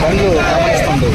పండ్లు గమనిస్తుంది.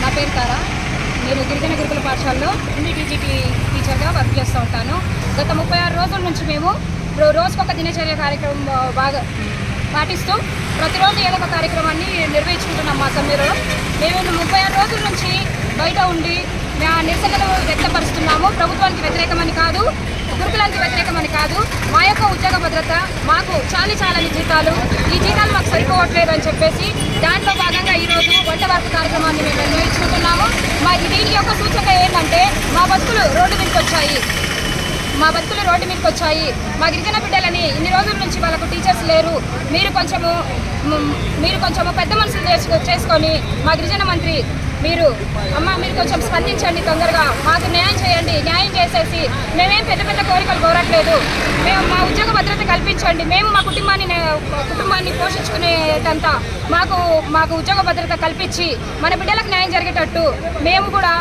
నా పేరు తారా. నేను గిరిజన గురుకుల పాఠశాలలో హిందీ టీజీటీ టీచర్గా వర్క్ చేస్తూ ఉంటాను. గత 36 రోజుల నుంచి మేము రోజుకొక దినచర్య కార్యక్రమం బాగా పాటిస్తూ ప్రతిరోజు ఏదో ఒక కార్యక్రమాన్ని నిర్వహించుకుంటున్నాం. మా సమ్మెలో మేము 36 రోజుల నుంచి బయట ఉండి మా నిరసనలు వ్యక్తపరుస్తున్నాము. ప్రభుత్వానికి వ్యతిరేకమని కాదు, గురుకులానికి వ్యతిరేకమని కాదు, మా యొక్క ఉద్యోగ భద్రత, మాకు చాలని జీతాలు, ఈ జీతాలు మాకు సరిపోవట్లేదు అని చెప్పేసి దాంట్లో భాగంగా ఈరోజు వంట వార్త కార్యక్రమాన్ని మేము నిర్వహించుకుంటున్నాము. దీని యొక్క సూచన ఏంటంటే మా బతుకులు రోడ్డు మీదకి వచ్చాయి. మా గిరిజన బిడ్డలని ఇన్ని రోజుల నుంచి వాళ్ళకు టీచర్స్ లేరు. మీరు కొంచెము పెద్ద మనసులు చేసుకొని మా గిరిజన మంత్రి మీరు కొంచెం స్పందించండి, తొందరగా మాకు న్యాయం చేయండి. న్యాయం చేసేసి మేమేం పెద్ద కోరికలు కోరట్లేదు. మేము మా ఉద్యోగ భద్రత కల్పించండి. మేము మా కుటుంబాన్ని పోషించుకునేటంత మాకు ఉద్యోగ భద్రత కల్పించి మన బిడ్డలకు న్యాయం జరిగేటట్టు మేము కూడా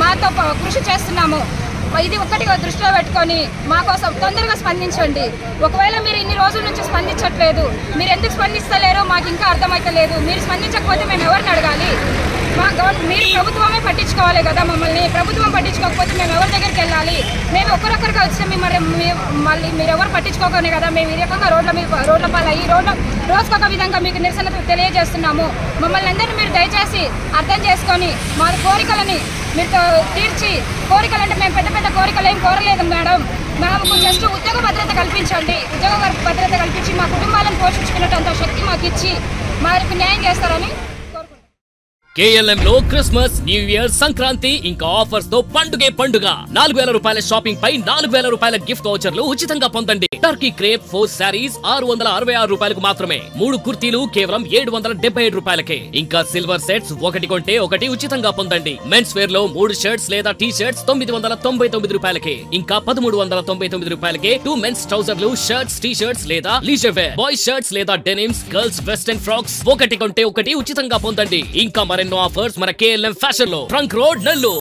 మాతో కృషి చేస్తున్నాము. ఇది ఒక్కటిగా దృష్టిలో పెట్టుకొని మా కోసం తొందరగా స్పందించండి. ఒకవేళ మీరు ఇన్ని రోజుల నుంచి స్పందించట్లేదు, మీరు ఎందుకు స్పందిస్తలేరో మాకు ఇంకా అర్థమవుతలేదు. మీరు స్పందించకపోతే మేము ఎవరిని అడగాలి? మీరు ప్రభుత్వమే పట్టించుకోవాలి కదా మమ్మల్ని. ప్రభుత్వం పట్టించుకోకపోతే మేము ఎవరి దగ్గరికి వెళ్ళాలి? మేము ఒక్కరొక్కరిగా వచ్చి మళ్ళీ మీరు ఎవరు పట్టించుకోకనే కదా మేము ఈ రకంగా రోడ్ల పాలయ్యి రోజుకొక విధంగా మీకు నిరసన తెలియజేస్తున్నాము. మమ్మల్ని అందరినీ మీరు దయచేసి అర్థం చేసుకొని మా కోరికలని మీరు తీర్చి, కోరికలంటే మేము పెద్ద కోరికలు ఏం కోరలేదు మేడం. మాకు జస్ట్ ఉద్యోగ భద్రత కల్పించండి. ఉద్యోగ భద్రత కల్పించి మా కుటుంబాలను పోషించుకునేటంత శక్తి మాకు ఇచ్చి మాకు న్యాయం చేస్తారని KLM లో క్రిస్మస్, న్యూ ఇయర్, సంక్రాంతి ఇంకా ఆఫర్స్ తో పండుగ 4000 రూపాయల షాపింగ్ పై 4000 రూపాయల గిఫ్ట్ వౌచర్లు ఉచితంగా పొందండి. టర్కీ క్రేప్ 4 సారీస్ 666 రూపాయలకు మాత్రమే. 3 కుర్తీలు కేవలం 777 రూపాయలకే. ఇంకా సిల్వర్ సెట్స్ ఒకటి కొంటే ఒకటి ఉచితంగా పొందండి. మెన్స్ వేర్ లో 3 షర్ట్స్ లేదా టీ షర్ట్స్ 999 రూపాయలకే. ఇంకా 1399 రూపాయలకే 2 మెన్స్ ట్రౌజర్లు, షర్ట్స్, టీ షర్ట్స్ లేదా లీజర్ వేర్, బాయ్స్ షర్ట్స్ లేదా డెనిమ్స్, గర్ల్స్ వెస్టర్న్ ఫ్రాక్స్ ఒకటి కొంటే ఒకటి ఉచితంగా పొందండి. ఇంకా మరెన్నో ఆఫర్స్ మన KLM ఫ్యాషన్ లో, ట్రంక్ రోడ్, నెల్లూరు.